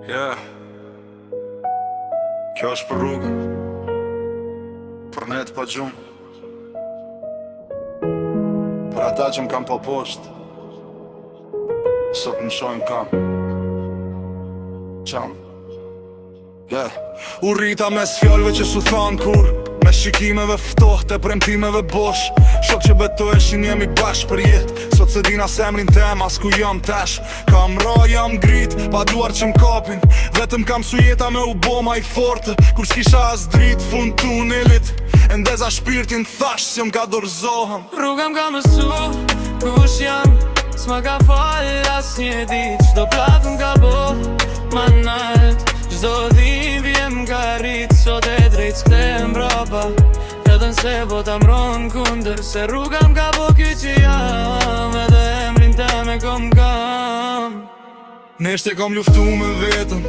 Yeah. Kjo është për rrugë, për ne të pa gjumë, për ata që më kam pa poshtë, sot më shojnë kam qam. Yeah. U rrita mes fjallëve që su thanë kur, me shikimeve ftohtë e premtimeve bosh. Shok që betoheshin jemi bashkë për jetë, sot se dina semrin tem as ku jam tash. Kam ra, jam grit, pa duar që m'kapin, vetëm kam su jeta me u bo ma i forte. Kur s'kisha as drit, fund tunelit, e ndeza shpirtin thash si m'ka dorzohem. Rrugam ka mësu, kush jam, s'ma ka fall as një dit. Qdo plat m'ka bo, ma nalt, qdo dhim vjem ka rrit. Sot e drejt s'ktem brapa, edhe nse po ta mron kunder. Se rrugam ka bo ky që jam, edhe emrin teme kom kam. Neshte kom luftu me vetëm,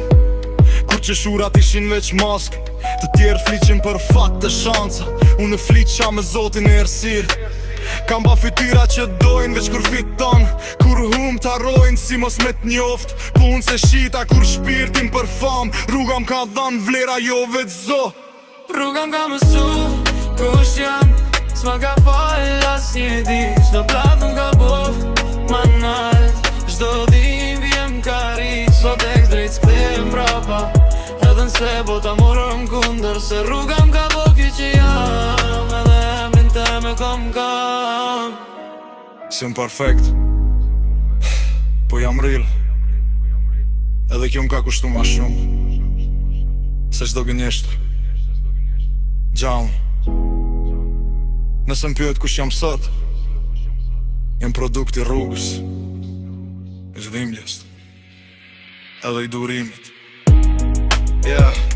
kur që shurat ishin veç mask. Të tjerë fliqin për fat të shanca, unë fliqa me zotin e ersir. Kam ba fytyra që dojnë veç kur fiton, kur hum t'arrojnë si mos me t'njoft. Pun se shita kur shpirtin për fam, rrugam ka dhan vlera jo veç zo. Rrugam ka mësu, kush jam, s'ma ka fall as një dit. Qdo plat m'ka bo, ma nalt, qdo dhim vjem ka rrit. Sot e drejt s'ktem prapa, edhe nse po ta morëm kunder. Se rrugam ka bo ky që jam, edhe emrin teme kom kam. S'jëm perfekt, po jam real, edhe kjo m'ka kushtu ma shumë se qdo gënjeshtër gjallë. Nëse m'pyet kush jam sot, jem produkt i rrugës, i zhdimjes, edhe i durimit. Yeah.